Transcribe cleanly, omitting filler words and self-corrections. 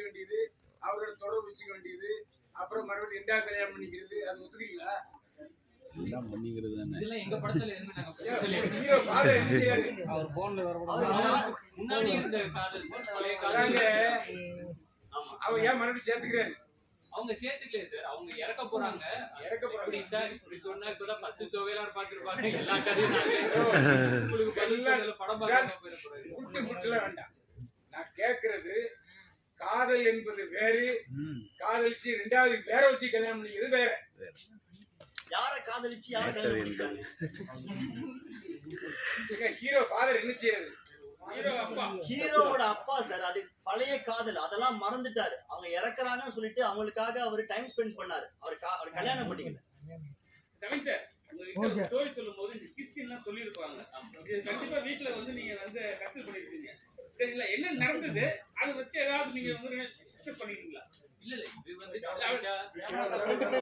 வேண்டியது, அவரோட தொடர்பு வச்சுக்க வேண்டியது, அப்புறம் மறுபடியும் 2வது கல்யாணம் பண்ணிக்கிறது, அது ஒத்துக்கிறீங்களா? எல்லாம் பண்ணிக்கிறது தானே. இதெல்லாம் எங்க படத்துல இருந்து நாங்க ஹீரோ ஃபாதர் என்ன செய்றாரு? அவர் போன்ல முன்னாடி இருந்த காதல் சார், பழைய அதாங்க, காதல். அவர் ஏன் மறுபடியும் சேர்த்துக்கிறாரு? அவங்க சேர்த்துக்கலையே சார், அவங்க இறக்க போறாங்க. எப்படி சார் இப்படி சொன்னா? இப்பதான் ஃபர்ஸ்ட் ஷோவேலாம் பார்த்திருப்பாங்க. எல்லா கதையும் உங்களுக்கு படம் பார்க்காம போயிருப்பாரு. குட்டுலாம் வேண்டாம். நான் கேட்கறது காதல் என்பது வேறு, காதலிச்சு 2வது வேற வச்சு கல்யாணம் பண்ணிக்கிறது வேற. யார காதலிச்சு யார கல்யாணம் பண்ணிக்கிறாங்க? ஹீரோ ஃபாதர் என்ன செய்யறது? ஹீரோவோட அப்பா சார், அது பழைய காதல், அதெல்லாம் மறந்துட்டாரு. அவங்க இறக்குறாங்கன்னு சொல்லிட்டு அவங்களுக்காக அவர் டைம் ஸ்பெண்ட் பண்ணாரு. அவர் கல்யாணம் பண்ணிக்கல. கவின் சார், உங்க ஸ்டோரி சொல்லும்போது இந்த கிஸ் எல்லாம் சொல்லியிருப்பாங்க. இது கண்டிப்பா வீட்டுல வந்து நீங்க வந்து கன்சல்ட் பண்ணிருக்கீங்க. சரிங்களா? என்ன நடந்தது அதை வச்சு ஏதாவது நீங்க வந்து டிஸ்கஸ் பண்ணிருக்கீங்களா? இல்ல இது வந்து